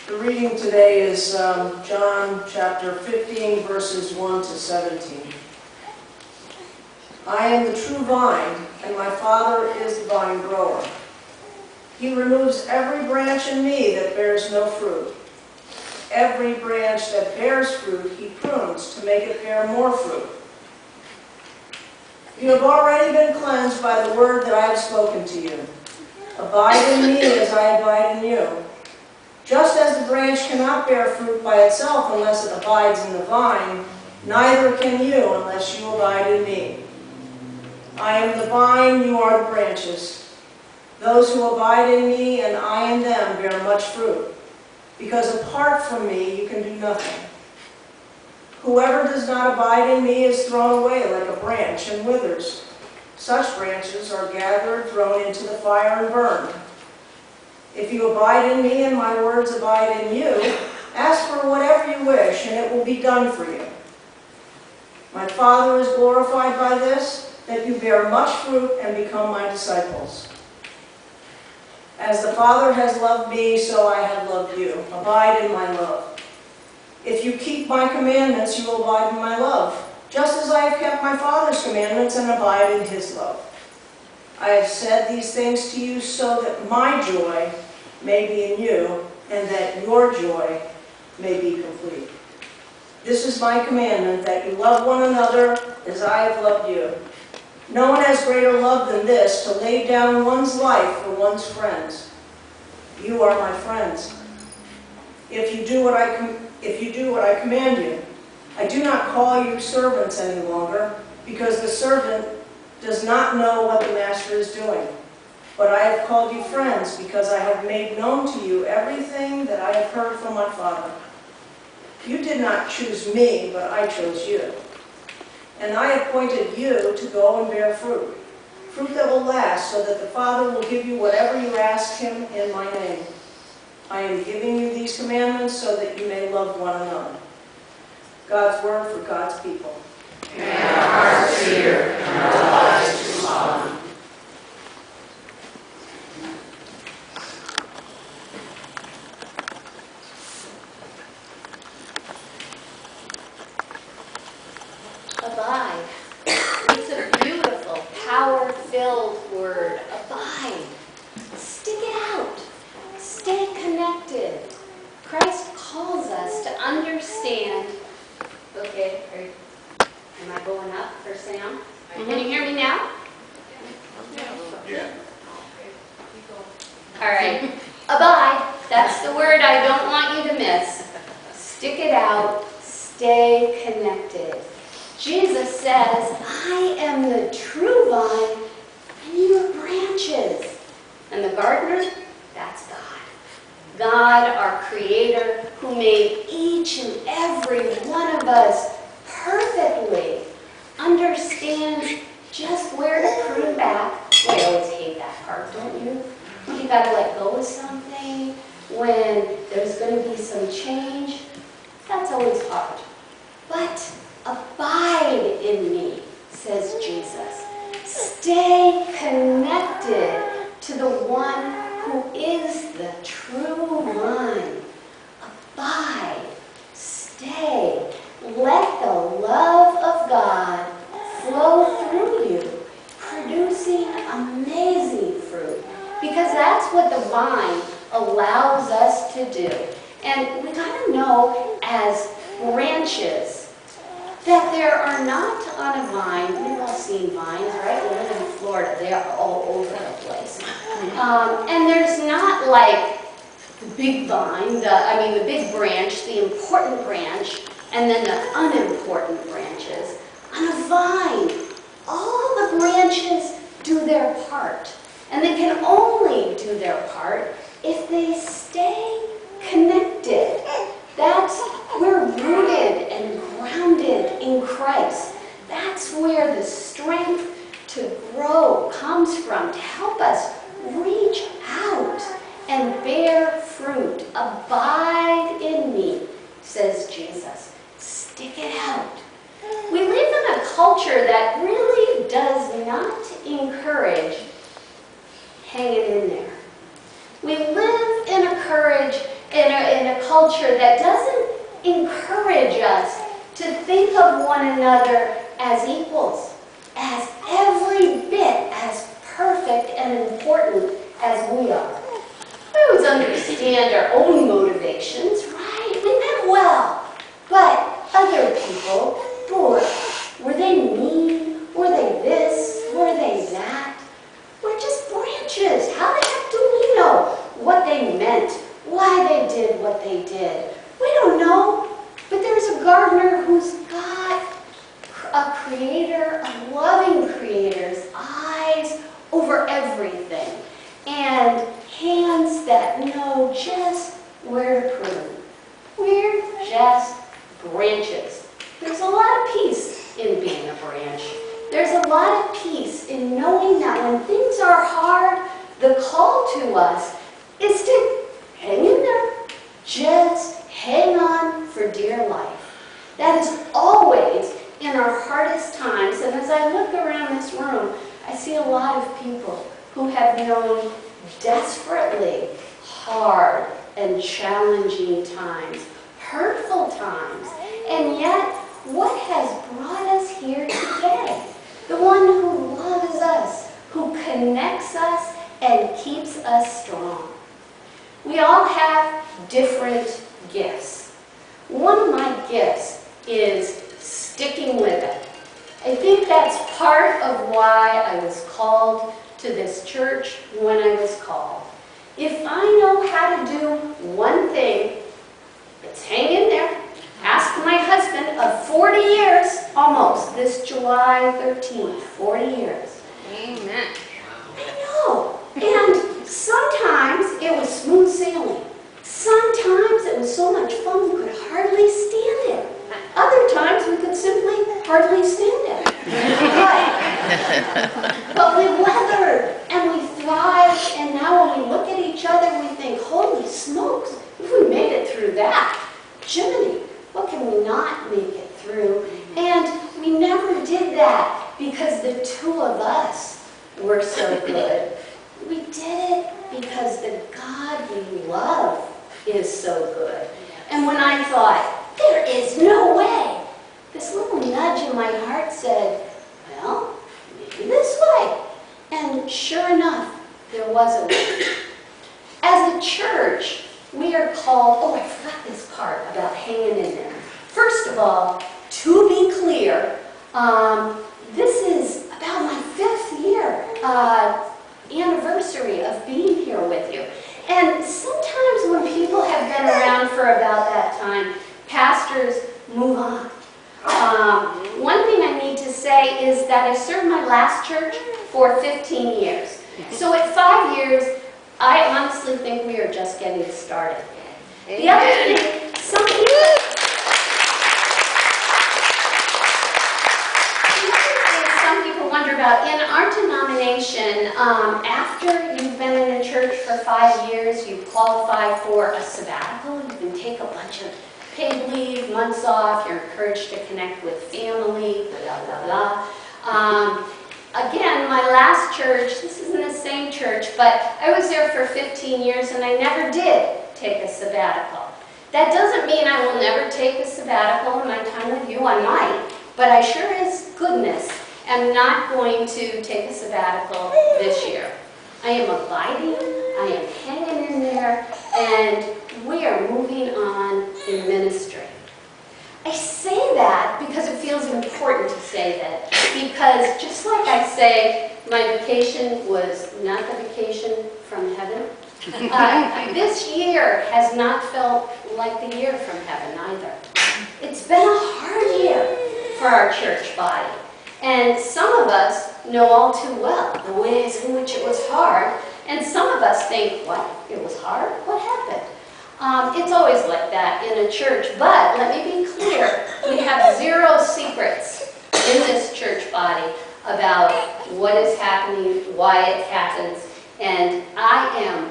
The reading today is John chapter 15, verses 1 to 17. I am the true vine, and my Father is the vine grower. He removes every branch in me that bears no fruit. Every branch that bears fruit, he prunes to make it bear more fruit. You have already been cleansed by the word that I have spoken to you. Abide in me as I abide in you. Just as the branch cannot bear fruit by itself unless it abides in the vine, neither can you unless you abide in me. I am the vine, you are the branches. Those who abide in me and I in them bear much fruit, because apart from me you can do nothing. Whoever does not abide in me is thrown away like a branch and withers. Such branches are gathered, thrown into the fire, and burned. If you abide in me and my words abide in you, ask for whatever you wish, and it will be done for you. My Father is glorified by this, that you bear much fruit and become my disciples. As the Father has loved me, so I have loved you. Abide in my love. If you keep my commandments, you will abide in my love, just as I have kept my Father's commandments and abide in his love. I have said these things to you so that my joy may be in you, and that your joy may be complete. This is my commandment, that you love one another as I have loved you. No one has greater love than this, to lay down one's life for one's friends. You are my friends, if you do what I command you. I do not call you servants any longer, because the servant does not know what the master is doing. But I have called you friends, because I have made known to you everything that I have heard from my Father. You did not choose me, but I chose you. And I appointed you to go and bear fruit, fruit that will last, so that the Father will give you whatever you ask him in my name. I am giving you these commandments so that you may love one another. God's word for God's people. May our hearts hear and our lives respond. Abide. It's a beautiful, power-filled word. Abide. Stick it out. Stay connected. Christ calls us to understand. Okay, am I going up for Sam? Can you hear me now? Yeah. All right. Abide. That's the word I don't want you to miss. Stick it out. Stay connected. Jesus says, I am the true vine, and you are branches. And the gardener, that's God. God, our Creator, who made each and every one of us perfectly, understands just where to prune back. I always hate that part, don't you? You got to let go of something when there's going to be some change. That's always hard. But abide in me, says Jesus. Stay connected to the one who is the true vine. Abide. Stay. Let the love of God flow through you, producing amazing fruit. Because that's what the vine allows us to do. And we got to know, as branches, that there are not on a vine, we've all seen vines, right? We live in Florida, they are all over the place. And there's not like the big vine, the big branch, the important branch, and then the unimportant branches. On a vine, all the branches do their part. And they can only do their part if they stay connected. We're rooted and grounded in Christ. That's where the strength to grow comes from, to help us reach out and bear fruit. Abide in me, says Jesus. Stick it out. We live in a culture that really does not encourage hanging in there. We live in a in a culture that doesn't encourage us to think of one another as equals, as every bit as perfect and important as we are. We always understand our own motivations, right? We meant well. But other people, boy, were they mean? Were they this? Were they that? We're just branches. How the heck do we know what they meant? Why they did what they did? We don't know. But there's a gardener who's got a creator, a loving creator's eyes over everything and hands that know just where to prune. We're just branches. There's a lot of peace in being a branch. There's a lot of peace in knowing that when things are hard, the call to us is to hang in there. Just hang on for dear life. That is always in our hardest times. And as I look around this room, I see a lot of people who have known desperately hard and challenging times, hurtful times. And yet, what has brought us here today? The one who loves us, who connects us and keeps us strong. We all have different gifts. One of my gifts is sticking with it. I think that's part of why I was called to this church when I was called. If I know how to do one thing, it's hang in there. Ask my husband of 40 years, almost, this July 13th, 40 years. Amen. I know. And sometimes it was smooth sailing. Sometimes it was so much fun we could hardly stand it. Other times we could simply hardly stand it. But we weathered and we thrived, and now when we look at each other we think, holy smokes, if we made it through that, Jiminy, what can we not make it through? And we never did that because the two of us were so good. We did it because the God we love is so good. And when I thought, there is no way, this little nudge in my heart said, well, maybe this way. And sure enough, there was a way. As a church, we are called, oh, I forgot this part about hanging in there. First of all, to be clear, this is about my 5th year anniversary of being here with you. And sometimes when people have been around for about that time, pastors move on. One thing I need to say is that I served my last church for 15 years. So at 5 years, I honestly think we are just getting started. The other thing, some people wonder about, in our denomination, after you've been in a church for 5 years, you qualify for a sabbatical. You can take a bunch of paid leave, months off. You're encouraged to connect with family, blah, blah, blah. Again, my last church, this isn't the same church, but I was there for 15 years and I never did take a sabbatical. That doesn't mean I will never take a sabbatical in my time with you. I might, but I sure as goodness am not going to take a sabbatical this year. I am abiding, I am hanging in there, and we are moving on in ministry. I say that because it feels important to say that, because just like I say, my vacation was not the vacation from heaven, this year has not felt like the year from heaven either. It's been a hard year for our church body, and some of us know all too well the ways in which it was hard, and some of us think, what, it was hard? What happened? It's always like that in a church, but let me be clear, we have 0 secrets in this church body about what is happening, why it happens, and I am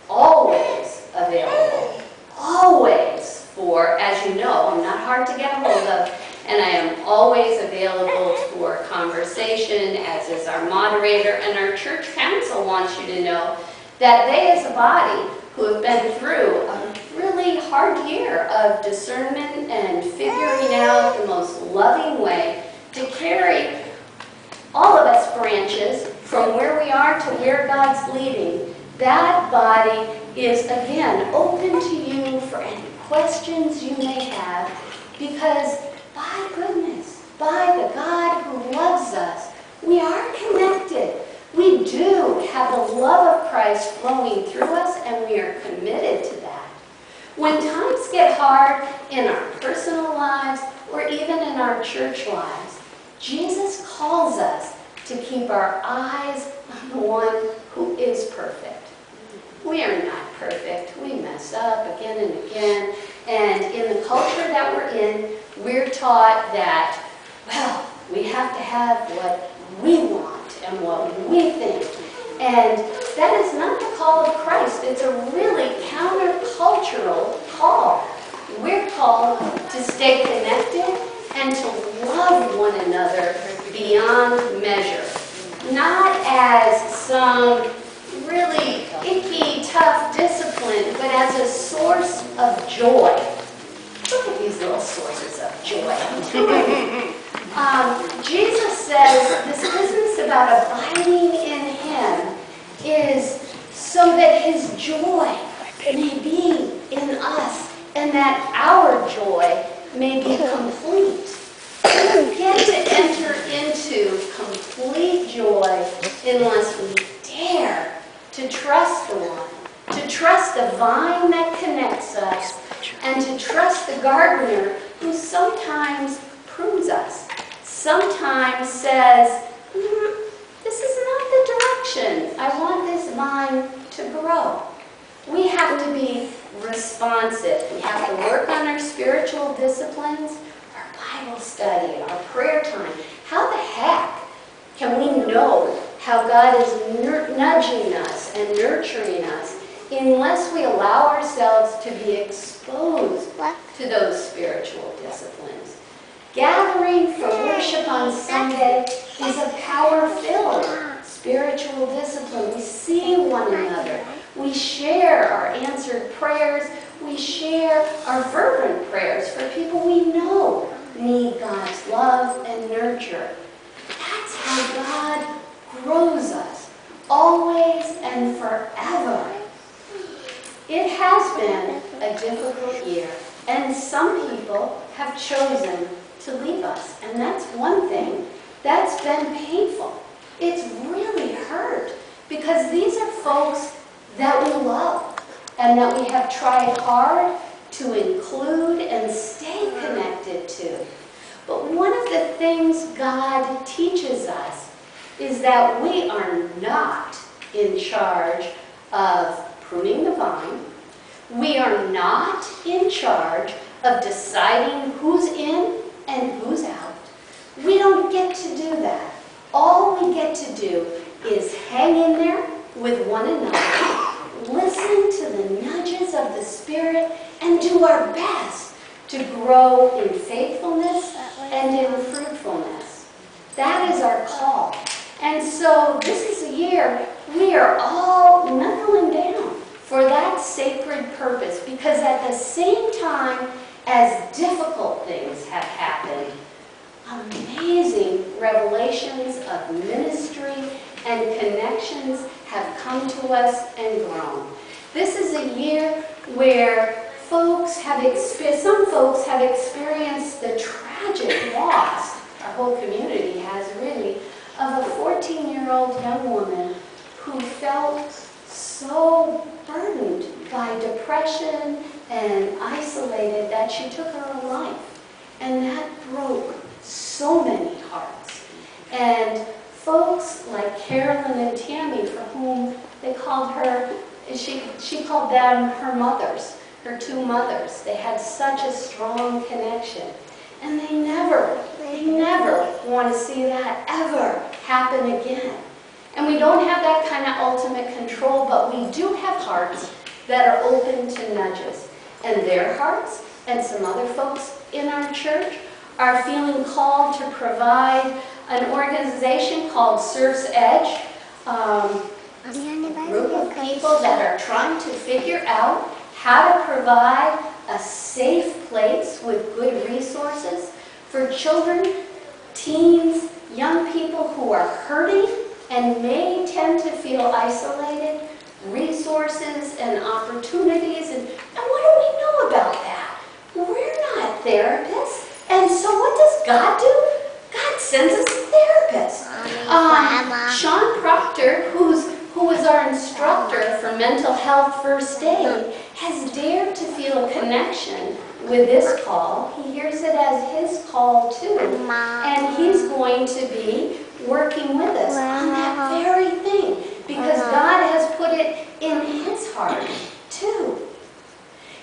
always available, always for, as you know, I'm not hard to get a hold of, and I am always available for conversation, as is our moderator, and our church council wants you to know that they as a body who have been through a really hard year of discernment and figuring out the most loving way to carry all of us branches from where we are to where God's leading. That body is, again, open to you for any questions you may have, because by goodness, by the God who loves us, we are connected. We do have the love of Christ flowing through us, and we are committed to that. When times get hard in our personal lives or even in our church lives, Jesus calls us to keep our eyes on the one who is perfect. We are not perfect. We mess up again and again. And in the culture that we're in, we're taught that, well, we have to have what we want and what we think. And that is not the call of Christ. It's a really countercultural call. We're called to stay connected and to love one another beyond measure. Not as some really icky, tough discipline, but as a source of joy. Look at these little sources of joy. Jesus says this business about abiding in Him is so that His joy may be in us and that our joy may be complete. We don't get to enter into complete joy unless we dare to trust the one, to trust the vine that connects us, and to trust the gardener who sometimes prunes us, sometimes says, this is not the direction I want this vine to grow. We have to be responsive. We have to work on our spiritual disciplines, our Bible study, our prayer time. How the heck can we know how God is nudging us and nurturing us unless we allow ourselves to be exposed to those spiritual disciplines? Gathering for worship on Sunday is a power-filled spiritual discipline. We see one another. We share our answered prayers. We share our fervent prayers for people we know need God's love and nurture. That's how God grows us, always and forever. It has been a difficult year, and some people have chosen to leave us, and that's one thing that's been painful. It's really hurt, because these are folks that we love and that we have tried hard to include and stay connected to. But one of the things God teaches us is that we are not in charge of pruning the vine. We are not in charge of deciding who's in and who's out. We don't get to do that. All we get to do is hang in there with one another, listen to the nudges of the Spirit, and do our best to grow in faithfulness and in fruitfulness. That is our call. And so this is a year we are all knuckling down for that sacred purpose, because at the same time as difficult things have happened, amazing revelations of ministry and connections have come to us and grown. This is a year where some folks have experienced the tragic loss, our whole community has really, of a 14-year-old young woman who felt so burdened by depression and isolated that she took her own life. And that broke so many hearts. And folks like Carolyn and Tammy, for whom they called her, she called them her mothers, her two mothers. They had such a strong connection. And they never want to see that ever happen again. And we don't have that kind of ultimate control, but we do have hearts that are open to nudges. And their hearts, and some other folks in our church, are feeling called to provide an organization called Surf's Edge, a group of people that are trying to figure out how to provide a safe place with good resources for children, teens, young people who are hurting and may tend to feel isolated, resources and opportunities. And what do we know about that? We're not therapists. And so what does God do? God sends us a therapist. Sean Proctor, who is our instructor for mental health first aid, has dared to feel a connection with this call. He hears it as his call too. And he's going to be working with us on that very thing because God has put it in his heart too.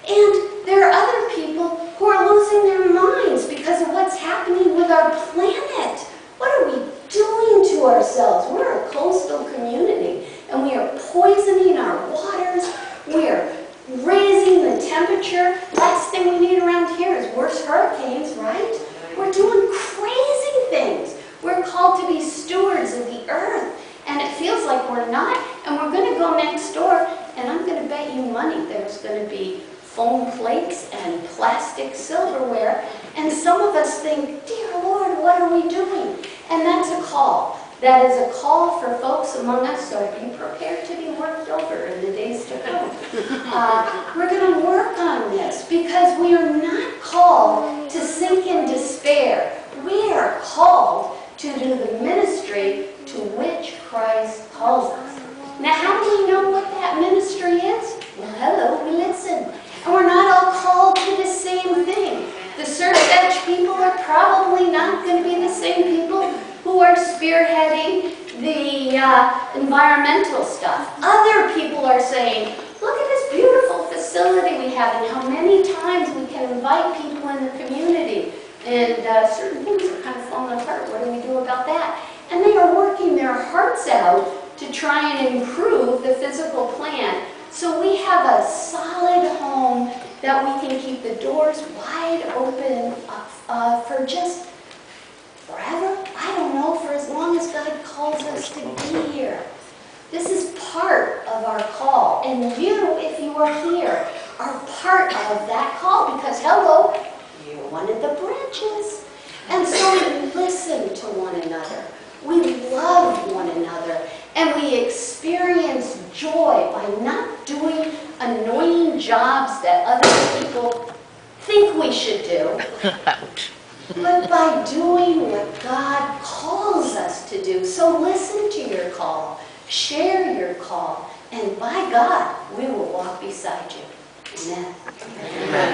And there are other people who are losing their minds because of what's happening with our planet. What are we doing to ourselves? We're a coastal community, and we are poisoning our waters. We are raising the temperature. Last thing we need around here is worse hurricanes, right? We're doing crazy things. We're called to be stewards of the earth, and it feels like we're not. And we're going to go next door, and I'm going to bet you money there's going to be foam plates and plastic silverware. And some of us think, dear Lord, what are we doing? And that's a call. That is a call for folks among us, so be prepared to be worked over in the days to come. We're going to work on this because we are not called to sink in despair. We are called to do the ministry to which Christ calls us. Now, how do we know what that ministry is? Well, hello, we listen. And we're not all called to the same thing. The Search Edge people are probably not going to be the same people who are spearheading the environmental stuff. Other people are saying, look at this beautiful facility we have and how many times we can invite people in the community. And certain things are kind of falling apart. What do we do about that? And they are working their hearts out to try and improve the physical plan. So we have a solid home that we can keep the doors wide open for just forever. I don't know, for as long as God calls us to be here. This is part of our call. And you, if you are here, are part of that call because, hello, you're one of the branches. And so we listen to one another. We love one another. And we experience joy by not doing annoying jobs that other people think we should do, but by doing what God calls us to do. So listen to your call, share your call, and by God, we will walk beside you. Amen. Amen.